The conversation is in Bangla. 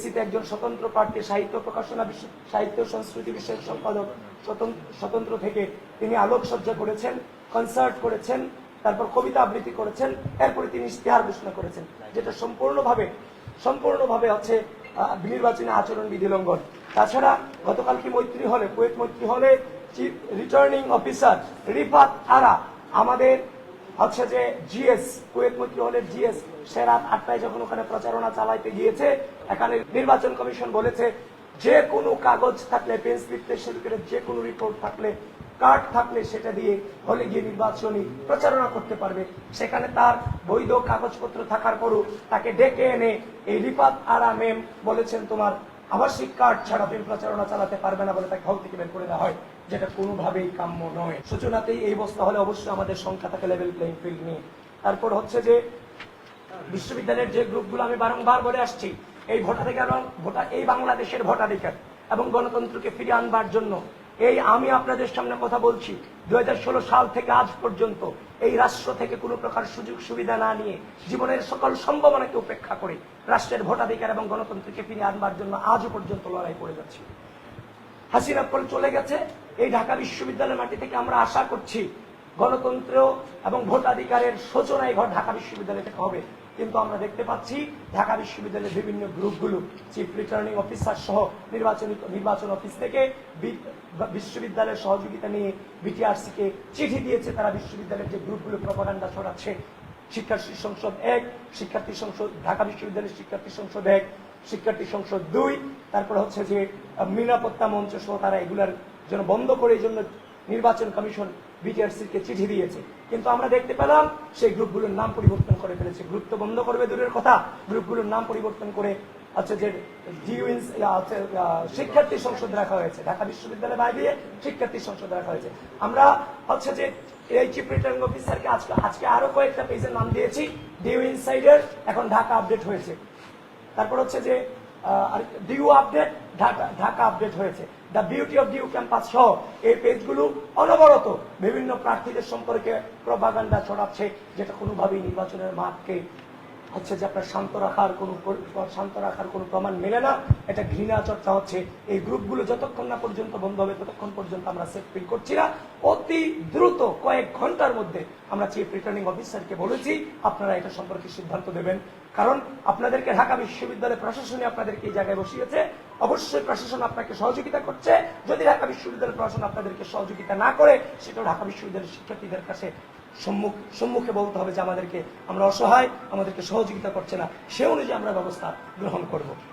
বিএসসিতে একজন স্বতন্ত্র প্রার্থী, সাহিত্য প্রকাশনা সাহিত্য সংস্কৃতি বিষয়ক সম্পাদক স্বতন্ত্র থেকে তিনি আলোকসজ্জা করেছেন, কনসার্ট করেছেন, তারপর কবিতা আবৃত্তি করেছেন, এরপরে তিনি ইশতেহার ঘোষণা করেছেন, যেটা সম্পূর্ণভাবে হচ্ছে নির্বাচনী আচরণ বিধি লঙ্ঘন। তাছাড়া গতকাল কি মৈত্রী হলে, কুয়েত মৈত্রী হলে চিফ রিটার্নিং অফিসার রিফাত আরা আমাদের হচ্ছে যে জিএস, কুয়েত মৈত্রী হলের জিএস, সে রাত 8টায় যখন ওখানে প্রচারণা চালাইতে গিয়েছে, এখানে নির্বাচন কমিশন বলেছে যে কোনো কাগজ থাকলে, পেন স্লিপ থেকে শুরু করে যে কোনো রিপোর্ট থাকলে, কার্ড থাকলে সেটা দিয়ে হলে গিয়ে নির্বাচনী প্রচারণা করতে পারবে। সেখানে তার বৈধ কাগজপত্র থাকার পরও তাকে ডেকে এনে এই রিফাত আরা মেম বলেছেন তোমার আবাসিক কার্ড ছাড়া তুমি প্রচারণা চালাতে পারবে না বলে তাকে হল থেকে বের করে দেওয়া হয়, যেটা কোনোভাবেই কাম্য নয়। সূচনাতেই এই অবস্থা হলে অবশ্যই আমাদের সংখ্যা থাকে লেভেল প্লেইং ফিল্ড নিয়ে। তারপর হচ্ছে যে বিশ্ববিদ্যালয়ের যে গ্রুপগুলো আমি বারংবার বলে আসছি, এই ভোটাধিকার এই বাংলাদেশের ভোটাধিকার এবং গণতন্ত্রকে ফিরিয়ে আনবার জন্য আমি আপনাদের সামনে কথা বলছি, 2016 সাল থেকে আজ পর্যন্ত এই রাষ্ট্র থেকে কোনো প্রকার সুযোগ সুবিধা না নিয়ে জীবনের সকল সম্ভাবনাকে উপেক্ষা করে রাষ্ট্রের ভোটাধিকার এবং গণতন্ত্রকে ফিরিয়ে আনবার জন্য আজও পর্যন্ত লড়াই করে যাচ্ছি। হাসিনা পরে চলে গেছে, এই ঢাকা বিশ্ববিদ্যালয়ের মাটি থেকে আমরা আশা করছি গণতন্ত্র এবং ভোটাধিকারের সূচনায় ঘর ঢাকা বিশ্ববিদ্যালয় থেকে হবে। কিন্তু আমরা দেখতে পাচ্ছি ঢাকা বিশ্ববিদ্যালয়ের বিভিন্ন গ্রুপগুলো চিফ রিটার্নিং অফিসার সহ নির্বাচন অফিস থেকে বিশ্ববিদ্যালয়ের সহযোগিতা নিয়ে বিটিআরসি কে চিঠি দিয়েছে। তারা বিশ্ববিদ্যালয়ের যে গ্রুপগুলো প্রপাগান্ডা ছড়াচ্ছে, শিক্ষার্থী সংসদ 1, শিক্ষার্থী সংসদ, ঢাকা বিশ্ববিদ্যালয়ের শিক্ষার্থী সংসদ 1, শিক্ষার্থী সংসদ 2, তারপর হচ্ছে যে নিরাপত্তা মঞ্চ সহ তারা এগুলার জন্য বন্ধ করে এই জন্য নির্বাচন কমিশন বিটিআরসি কে চিঠি দিয়েছে। কিন্তু আমরা দেখতে পেলাম সেই গ্রুপগুলোর নাম পরিবর্তন করে ফেলেছে। গ্রুপ তো বন্ধ করবে দূরের কথা, গ্রুপগুলোর নাম পরিবর্তন করে আচ্ছা যে শিক্ষার্থী সংসদ রাখা হয়েছে, ঢাকা বিশ্ববিদ্যালয় বাইরে শিক্ষার্থী সংসদ রাখা হয়েছে। আমরা হচ্ছে যে এই চিফ রিটার্নিং অফিসারকে আজকে আরো কয়েকটা পেজের নাম দিয়েছি, ডিউ ইনসাইডার, এখন ঢাকা আপডেট হয়েছে। তারপর হচ্ছে যে ডিউ আপডেট, ঢাকা আপডেট হয়েছে। The beauty of DU campus সহ এই পেজগুলো অনবরত বিভিন্ন প্রার্থীদের সম্পর্কে প্রপাগান্ডা ছড়াচ্ছে, যেটা কোনোভাবেই নির্বাচনের মাঠকে হচ্ছে যে আপনার শান্ত রাখার কোনো প্রমাণ মেলে না। এটা ঘৃণা চর্চা হচ্ছে। এই গ্রুপগুলো যতক্ষণ না পর্যন্ত বন্ধ হবে ততক্ষণ পর্যন্ত আমরা সেফ ফিল করছি না। অতি দ্রুত কয়েক ঘন্টার মধ্যে আমরা চিফ রিটার্নিং অফিসারকে বলেছি আপনারা এটা সম্পর্কে সিদ্ধান্ত দেবেন, কারণ আপনাদেরকে ঢাকা বিশ্ববিদ্যালয় প্রশাসনে আপনাদেরকে এই জায়গায় বসিয়েছে, অবশ্যই প্রশাসন আপনাকে সহযোগিতা করছে। যদি ঢাকা বিশ্ববিদ্যালয় প্রশাসন আপনাদেরকে সহযোগিতা না করে, সেটা ঢাকা বিশ্ববিদ্যালয়ের শিক্ষার্থীদের কাছে সম্মুখে বলতে হবে যে আমরা অসহায়, আমাদেরকে সহযোগিতা করছে না, সে অনুযায়ী আমরা ব্যবস্থা গ্রহণ করব।